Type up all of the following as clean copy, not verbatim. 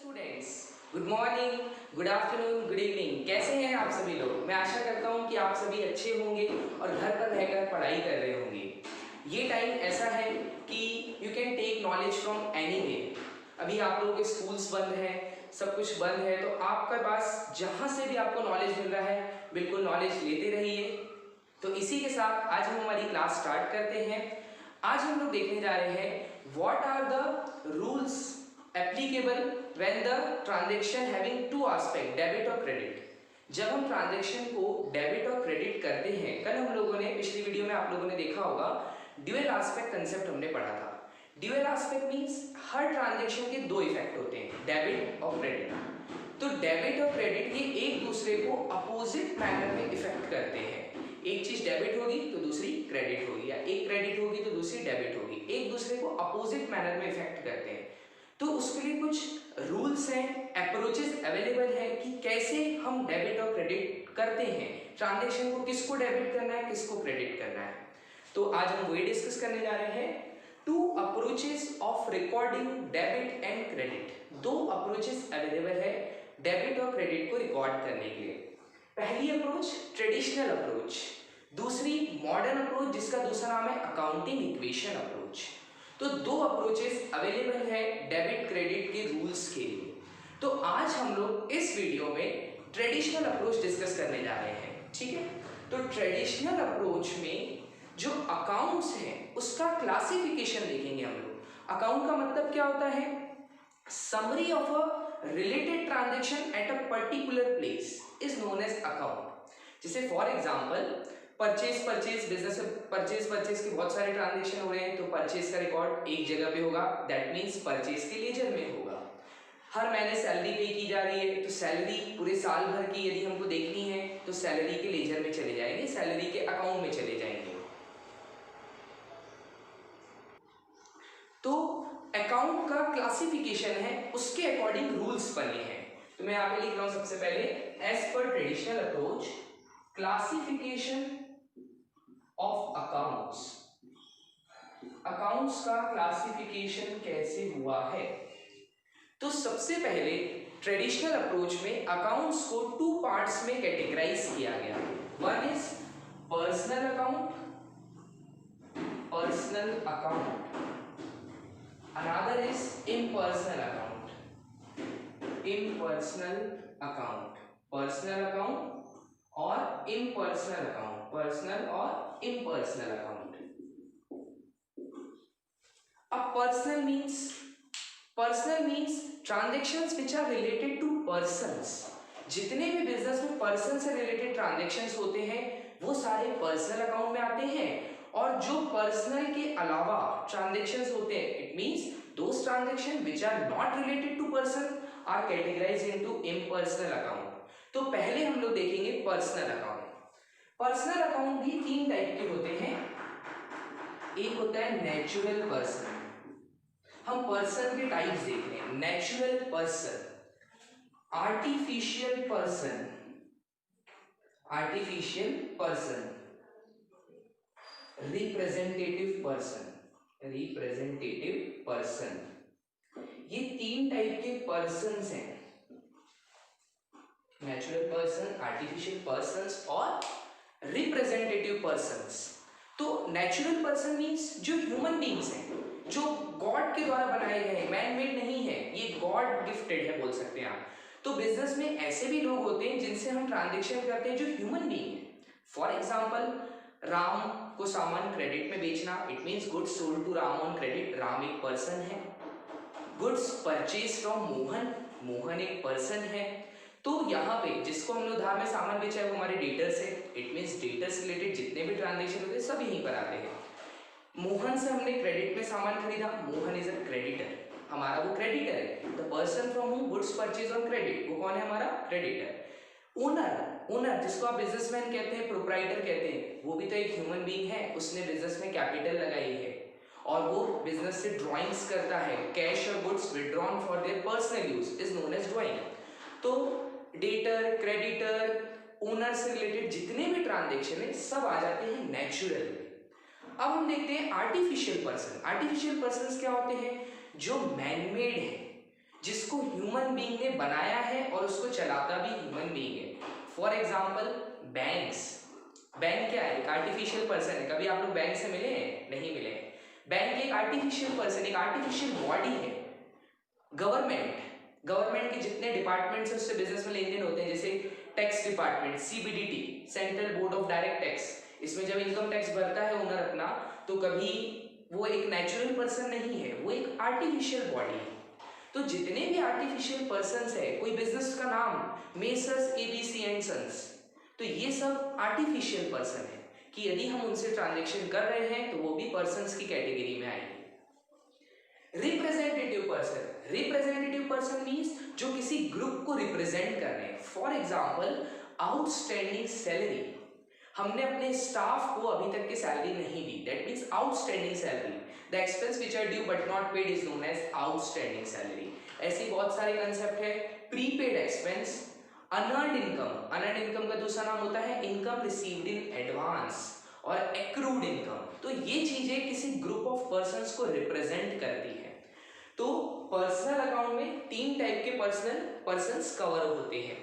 Students, good morning, good afternoon, good evening. कैसे हैं आप सभी लोग? मैं आशा करता हूं कि आप सभी अच्छे होंगे और घर पर रहकर पढ़ाई कर रहे होंगे। ये टाइम ऐसा है कि you can take knowledge from anywhere. अभी आप लोगों के स्कूल्स बंद हैं, सब कुछ बंद है, तो आपके पास जहां से भी आपको नॉलेज मिल रहा है बिल्कुल नॉलेज लेते रहिए। तो इसी के साथ आज हम हमारी क्लास स्टार्ट करते हैं। आज हम लोग देखने जा रहे हैं what are the rules applicable when the transaction having two aspect, debit और क्रेडिट। जब हम ट्रांजैक्शन को डेबिट और क्रेडिट करते हैं, कल हम लोगों ने पिछली वीडियो में आप लोगों ने देखा होगा ड्यूअल एस्पेक्ट कंसेप्ट हमने पढ़ा था। ड्यूअल एस्पेक्ट मींस हर ट्रांजैक्शन के दो इफेक्ट होते हैं, डेबिट और क्रेडिट। तो डेबिट और क्रेडिट ये एक दूसरे को अपोजिट मैनर में इफेक्ट करते हैं। एक चीज डेबिट होगी तो दूसरी क्रेडिट होगी, या एक क्रेडिट होगी तो दूसरी डेबिट होगी, एक दूसरे को अपोजिट मैनर में इफेक्ट करते हैं। तो उसके लिए कुछ रूल्स हैं, अप्रोचेस अवेलेबल है कि कैसे हम डेबिट और क्रेडिट करते हैं, ट्रांजैक्शन को किसको डेबिट करना है किसको क्रेडिट करना है। तो आज हम वही डिस्कस करने जा रहे हैं, two approaches of recording debit and credit. दो अप्रोचेस अवेलेबल है डेबिट और क्रेडिट को रिकॉर्ड करने के लिए। पहली अप्रोच ट्रेडिशनल अप्रोच, दूसरी मॉडर्न अप्रोच जिसका दूसरा नाम है अकाउंटिंग इक्वेशन अप्रोच। तो दो अप्रोचेस अवेलेबल है डेबिट क्रेडिट के रूल्स के लिए। तो आज हम लोग इस वीडियो में ट्रेडिशनल अप्रोच डिस्कस करने जा रहे हैं, ठीक है। तो ट्रेडिशनल अप्रोच में जो अकाउंट्स हैं उसका क्लासिफिकेशन देखेंगे हम लोग। अकाउंट का मतलब क्या होता है? Summary of a related transaction at a particular place is known as account. जैसे फॉर एग्जांपल परचेज बिजनेस में परचेज के बहुत सारे ट्रांजैक्शन हो रहे हैं, तो परचेज का रिकॉर्ड एक जगह पे होगा, दैट मींस परचेज के लेजर में होगा। हर महीने सैलरी पे की जा रही है, तो सैलरी पूरे साल भर की यदि हमको देखनी है तो सैलरी के लेजर में चले जाएंगे, सैलरी के अकाउंट में चले जाएंगे। तो अकाउंट का क्लासिफिकेशन है, उसके अकॉर्डिंग रूल्स बने हैं। तो मैं यहाँ पे लिख रहा हूं सबसे पहले, as per traditional approach classification of accounts. Accounts का क्लासिफिकेशन कैसे हुआ है? तो सबसे पहले ट्रेडिशनल अप्रोच में अकाउंट्स को टू पार्ट्स में कैटेगराइज किया गया। One is personal account, another is impersonal account, personal account और इम्पर्सनल अकाउंट, पर्सनल और इम्पर्सनल अकाउंट। अब personal means transactions which are related to persons. जितने भी बिजनेस में पर्सन से रिलेटेड ट्रांजैक्शंस होते हैं वो सारे पर्सनल अकाउंट में आते हैं। और जो पर्सनल के अलावा ट्रांजैक्शंस होते हैं, it means those transaction which are not related to person are categorised into impersonal account. तो पहले हम लोग देखेंगे पर्सनल अकाउंट। पर्सनल अकाउंट भी तीन टाइप के होते हैं। एक होता है नेचुरल पर्सन। हम पर्सन के टाइप्स देख रहे हैं, natural person, artificial person, representative person. ये तीन टाइप के पर्सन्स हैं, नेचुरल पर्सन, आर्टिफिशियल पर्सन्स और रिप्रेजेंटेटिव पर्सन्स। तो नेचुरल पर्सन मींस जो ह्यूमन बींग्स हैं, जो गॉड के द्वारा बनाए गए हैं, मैन मेड नहीं है, ये गॉड गिफ्टेड है बोल सकते हैं आप। तो बिजनेस में ऐसे भी लोग होते हैं जिनसे हम ट्रांजैक्शन करते हैं जो ह्यूमन बींग है। फॉर एग्जाम्पल राम को सामान क्रेडिट में बेचना, it means goods sold to Ram on credit, Ram एक पर्सन है। गुड्स परचेज फ्रॉम मोहन एक पर्सन है। तो यहाँ पे जिसको हम लोग उधार में सामान बेचा है वो हमारे डेटर्स है, इट मींस डेटर्स रिलेटेड जितने भी ट्रांजैक्शन होते हैं सब यहीं पर आते हैं। मोहन से हमने क्रेडिट में सामान खरीदा, मोहन इज अ क्रेडिटर, हमारा वो क्रेडिटर है। द पर्सन फ्रॉम हुम गुड्स परचेज ऑन क्रेडिट, वो कौन है? हमारा क्रेडिटर। ओनर जिसको आप बिजनेसमैन कहते हैं, प्रोप्राइटर कहते हैं, वो भी तो एक ह्यूमन बीइंग है, उसने बिजनेस में कैपिटल लगाई है और वो बिजनेस से ड्राइंग्स करता है। कैश और goods withdrawn for their personal use is known as drawing. तो डेटर, क्रेडिटर, ओनर से रिलेटेड जितने भी ट्रांजैक्शन है सब आ जाते हैं नेचुरल में। अब हम देखते हैं आर्टिफिशियल पर्सन। आर्टिफिशियल पर्सन क्या होते हैं? जो मैनमेड है, जिसको ह्यूमन बीइंग ने बनाया है और उसको चलाता भी ह्यूमन बीइंग है। For example banks. बैंक क्या है? एक आर्टिफिशियल पर्सन है। कभी आप लोग बैंक से मिले हैं? नहीं मिले। बैंक एक आर्टिफिशियल पर्सन, एक आर्टिफिशियल बॉडी है। गवर्नमेंट के जितने डिपार्टमेंट्स हैं उससे बिजनेस में लेन देन होते हैं, जैसे tax department, CBDT, central board of direct tax. इसमें जब इनकम टैक्स भरता है ओनर अपना, तो कभी वो एक नेचुरल पर्सन नहीं है, वो एक आर्टिफिशियल बॉडी है। तो जितने भी आर्टिफिशियल पर्संस है, कोई बिजनेस का नाम मेसर्स एबीसी एंड सन्स, तो ये सब आर्टिफिशियल पर्सन है कि यदि हम उनसे ट्रांजैक्शन कर रहे हैं तो वो भी पर्संस की कैटेगरी में आएंगे। रिप्रेजेंटेटिव पर्सन मीन्स जो किसी ग्रुप को रिप्रेजेंट कर रहे हैं। फॉर एग्जाम्पल आउटस्टैंडिंग सैलरी, हमने अपने स्टाफ को अभी तक की सैलरी नहीं दी, that means outstanding salary. The expense which are due but not paid is known as outstanding salary. ऐसे बहुत सारे कंसेप्ट है। Prepaid expense, unearned income. Unearned income का दूसरा नाम होता है इनकम रिसीव्ड इन एडवांस, और एक्रूड इनकम। तो ये चीजें किसी ग्रुप ऑफ पर्संस को रिप्रेजेंट करती है। तो पर्सनल अकाउंट में 3 टाइप के पर्संस कवर होते हैं।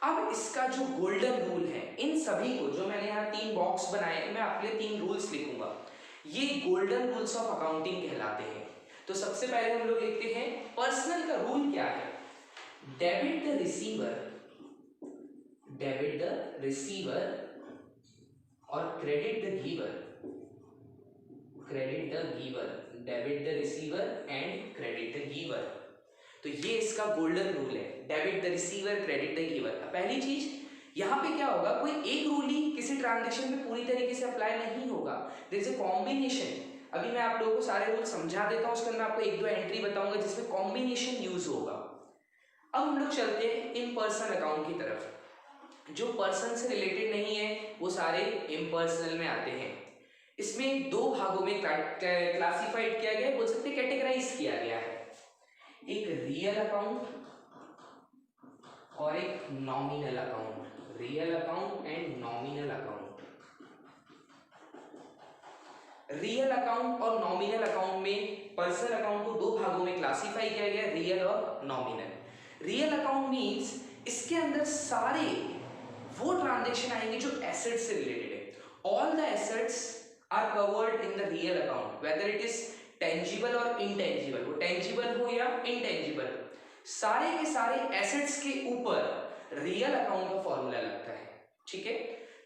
अब इसका जो गोल्डन रूल है, इन सभी को जो मैंने यहाँ 3 बॉक्स बनाए, मैं आपके लिए 3 रूल्स लिखूंगा, ये गोल्डन रूल्स ऑफ अकाउंटिंग कहलाते हैं। तो सबसे पहले हम लोग लिखते हैं पर्सनल का रूल क्या है। डेबिट द रिसीवर और credit the giver. Debit the receiver and credit the giver. तो ये इसका गोल्डन रूल है, debit the receiver, credit the giver. पहली चीज यहाँ पे क्या होगा, कोई एक रूल ही किसी ट्रांजैक्शन में पूरी तरीके से अप्लाई नहीं होगा, देयर इज अ कॉम्बिनेशन। अभी मैं आप लोगों को सारे रूल समझा देता हूँ, उसके अंदर आपको 1-2 एंट्री बताऊंगा जिसमें कॉम्बिनेशन यूज होगा। अब हम लोग चलते हैं इन पर्सन अकाउंट की तरफ। जो पर्सन से रिलेटेड नहीं है वो सारे इम्पर्सनल में आते हैं। इसमें 2 भागों में क्लासिफाइड किया गया है, बोल सकते कैटेगराइज किया गया है। एक रियल अकाउंट और एक nominal account. Real account and nominal account. Real account और नॉमिनल अकाउंट में पर्सनल अकाउंट को 2 भागों में क्लासिफाई किया गया, रियल और नॉमिनल। रियल अकाउंट मींस इसके अंदर सारे वो ट्रांजैक्शन आएंगे जो एसेट्स से रिलेटेड है। All the assets are covered in the real account, whether it is tangible और इनटेंजिबल, वो टेंजिबल हो या इनटेंजिबल, सारे के सारे एसेट्स के ऊपर रियल अकाउंट का फॉर्मूला लगता है। ठीक है,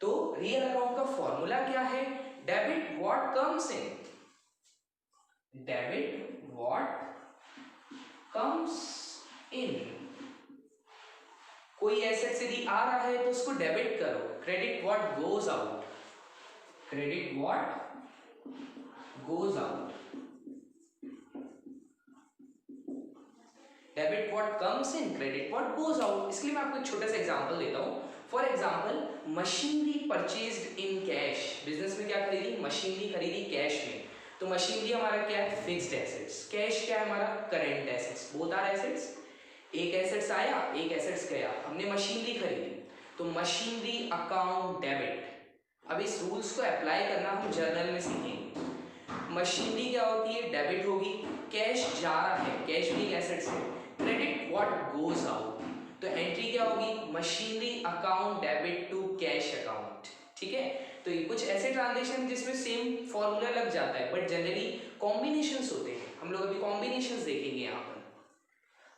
तो रियल अकाउंट का फॉर्मूला क्या है, debit what comes in, debit what comes in. कोई एसेट यदि आ रहा है तो उसको डेबिट करो। Credit what goes out, credit what goes out. Debit what comes in, credit what goes out. इसके लिए मैं आपको एक छोटा सा एग्जांपल देता हूं। For example machinery purchased in cash. Business में क्या खरीदी, मशीनरी खरीदी कैश में। तो मशीनरी हमारा क्या है, फिक्स्ड एसेट्स। कैश क्या है हमारा, current assets. Both are assets. एक एसेट्स आया, एक एसेट्स गया, हमने मशीनरी खरीदी, तो मशीनरी अकाउंट डेबिट। अब इस रूल्स को अप्लाई करना हम जर्नल में सीखेंगे। मशीनरी क्या होती है, डेबिट होगी। कैश जा रहा है, कैश भी एक एसेट्स है। क्रेडिट व्हाट गोज आउट, तो एंट्री क्या होगी, machinery account debit to cash account. ठीक है, तो ये कुछ ऐसे ट्रांजैक्शन जिसमें सेम फॉर्मूला लग जाता है, बट जनरली कॉम्बिनेशंस होते हैं। हम लोग अभी कॉम्बिनेशंस देखेंगे यहाँ पर।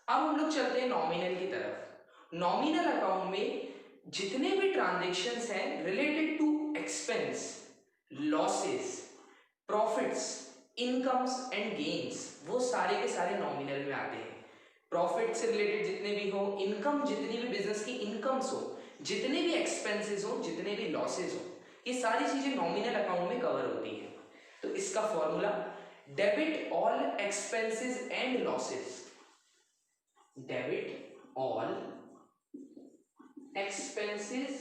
अब हम लोग चलते हैं नॉमिनल की तरफ। नॉमिनल अकाउंट में जितने भी ट्रांजैक्शंस हैं related to expense, losses, profits, incomes and gains, वो सारे के सारे नॉमिनल में आते हैं। प्रॉफिट से रिलेटेड जितने भी हो, इनकम जितनी भी बिजनेस की इनकम्स हो, जितने भी एक्सपेंसेस हो, जितने भी लॉसेस हो, ये सारी चीजें नॉमिनल अकाउंट में कवर होती है। तो इसका formula, debit all expenses and losses, debit all expenses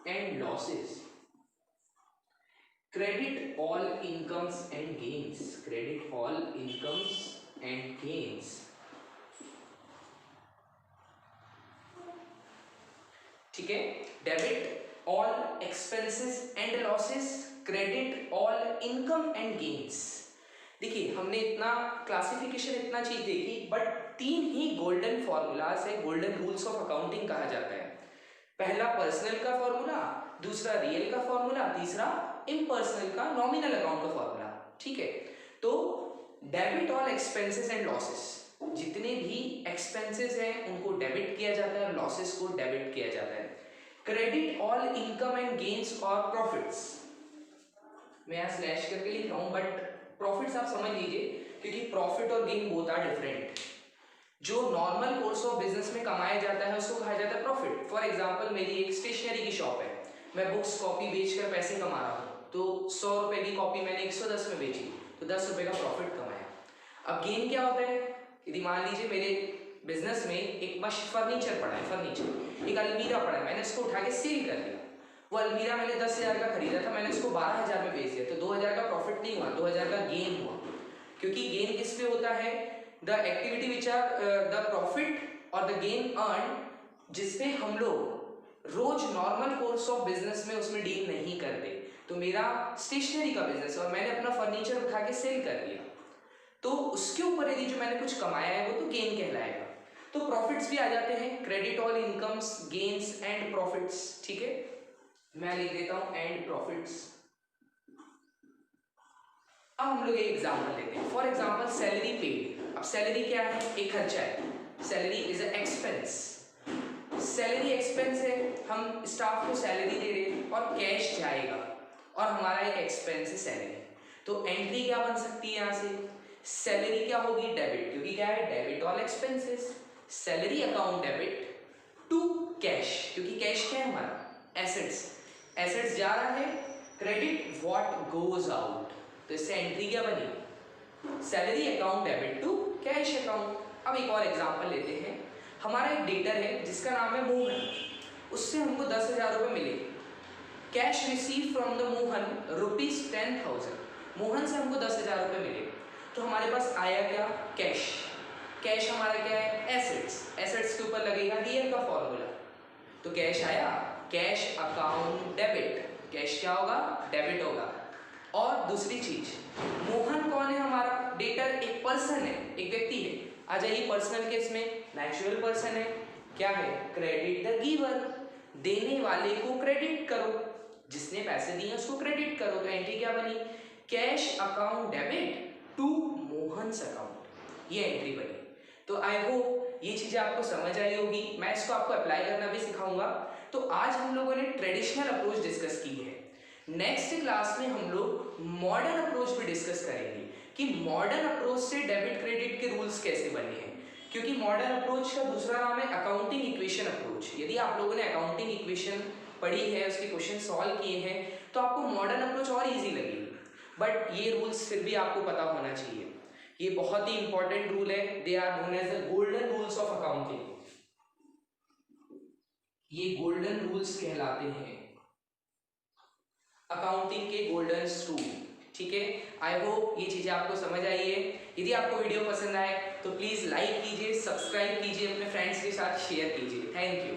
and losses, credit all incomes and gains, credit all incomes and gains। ठीक है, debit all expenses and losses, credit all income and gains. देखिए हमने इतना classification इतना चीज देखी, but 3 he golden formulas है, golden rules of accounting कहा जाता है। पहला पर्सनल का फॉर्मूला, दूसरा रियल का फॉर्मूला, तीसरा इम्पर्सनल का नॉमिनल अकाउंट का फॉर्मूला। ठीक है, तो debit all expenses and losses, जितने भी एक्सपेंसेस हैं उनको डेबिट किया जाता है, लॉसेस को डेबिट किया जाता है। Credit all income and gains और प्रॉफिट्स, मैं यहाँ स्लैश करके लिख रहा हूँ बट प्रॉफिट्स आप समझ लीजिए, क्योंकि प्रॉफिट और गेन बोथ आर डिफरेंट। जो नॉर्मल कोर्स ऑफ बिजनेस में कमाया जाता है उसको कहा जाता है प्रॉफिट। फॉर एग्जांपल मेरी एक स्टेशनरी की शॉप है, मैं बुक्स कॉपी बेचकर पैसे कमा रहा हूँ, तो 100 रुपए की कॉपी मैंने 110 में बेची तो 10 रुपए का प्रॉफिट कमाया। अब गेन क्या होता है, यदि मान लीजिए मेरे बिजनेस में एक फर्नीचर पड़ा है, फर्नीचर एक अलमीरा पड़ा है, मैंने उसको उठा के सेल कर दिया। वो अलमीरा मैंने 10,000 का खरीदा था, मैंने उसको 12,000 में बेच दिया, तो 2,000 का प्रॉफिट नहीं हुआ, 2,000 का गेन हुआ। क्योंकि गेन किस पे होता है, the activity which are the profit और द गेन अर्न, जिसपे हम लोग रोज नॉर्मल कोर्स ऑफ बिजनेस में उसमें डील नहीं करते। तो मेरा स्टेशनरी का बिजनेस और मैंने अपना फर्नीचर उठा के सेल कर दिया, तो उसके ऊपर यदि जो मैंने कुछ कमाया है वो तो गेन कहलाएगा। तो प्रॉफिट्स भी आ जाते हैं, credit all incomes, gains and profits. ठीक है, मैं लिख देता हूं एंड प्रॉफिट्स। अब हम लोग एक एग्जांपल लेते हैं, फॉर एग्जांपल सैलरी पेड। अब सैलरी क्या है, एक खर्चा है, salary is a expense, salary expense है, हम स्टाफ को सैलरी दे रहे हैं और कैश जाएगा और हमारा एक एक्सपेंस है सैलरी। तो एंट्री क्या बन सकती है यहाँ से, सैलरी क्या होगी, डेबिट, क्योंकि क्या है debit all expenses, salary account debit to cash, क्योंकि कैश क्या है हमारा एसेट्स, एसेट्स जा रहा है, क्रेडिट व्हाट गोज आउट, तो इससे एंट्री क्या बनी, salary account debit to cash account. अब एक और एग्जांपल लेते हैं, हमारा एक डेटर है जिसका नाम है मोहन, उससे हमको 10,000 रुपये मिले, cash receive from the Mohan ₹10,000, Mohan से हमको 10,000 रुपये मिले, तो हमारे पास आया क्या, कैश, कैश हमारा क्या है एसेट्स, एसेट्स के ऊपर लगेगा रियल का फॉर्मूला, तो कैश आया, कैश अकाउंट डेबिट, कैश क्या होगा, डेबिट होगा। और दूसरी चीज, मोहन कौन है हमारा, डेटर एक पर्सन है, एक व्यक्ति है, आ जाइए पर्सनल केस में, नेचुरल पर्सन है, क्या है, क्रेडिट द गिवर, देने वाले को क्रेडिट करो, जिसने पैसे दिए उसको क्रेडिट करो, तो एंट्री क्या बनी, cash account debit to Mohan's account, ये एंट्री बनी। तो आई होप ये चीजें आपको समझ आई होगी, मैं इसको आपको अप्लाई करना भी सिखाऊंगा। तो आज हम लोगों ने ट्रेडिशनल अप्रोच डिस्कस की है, नेक्स्ट क्लास में हम लोग मॉडर्न अप्रोच भी डिस्कस करेंगे कि मॉडर्न अप्रोच से डेबिट क्रेडिट के रूल्स कैसे बने हैं, क्योंकि मॉडर्न अप्रोच का दूसरा नाम है अकाउंटिंग इक्वेशन अप्रोच। यदि आप लोगों ने अकाउंटिंग इक्वेशन पढ़ी है, उसके क्वेश्चन सॉल्व किए हैं, तो आपको मॉडर्न अप्रोच और इजी लगेगी, बट ये रूल्स फिर भी आपको पता होना चाहिए, ये बहुत ही इंपॉर्टेंट रूल है, they are known as the golden rules of accounting, ये गोल्डन रूल्स कहलाते हैं, अकाउंटिंग के गोल्डन रूल। ठीक है, आई होप ये चीजें आपको समझ आई है। यदि आपको वीडियो पसंद आए तो प्लीज लाइक कीजिए, सब्सक्राइब कीजिए, अपने फ्रेंड्स के साथ शेयर कीजिए। Thank you.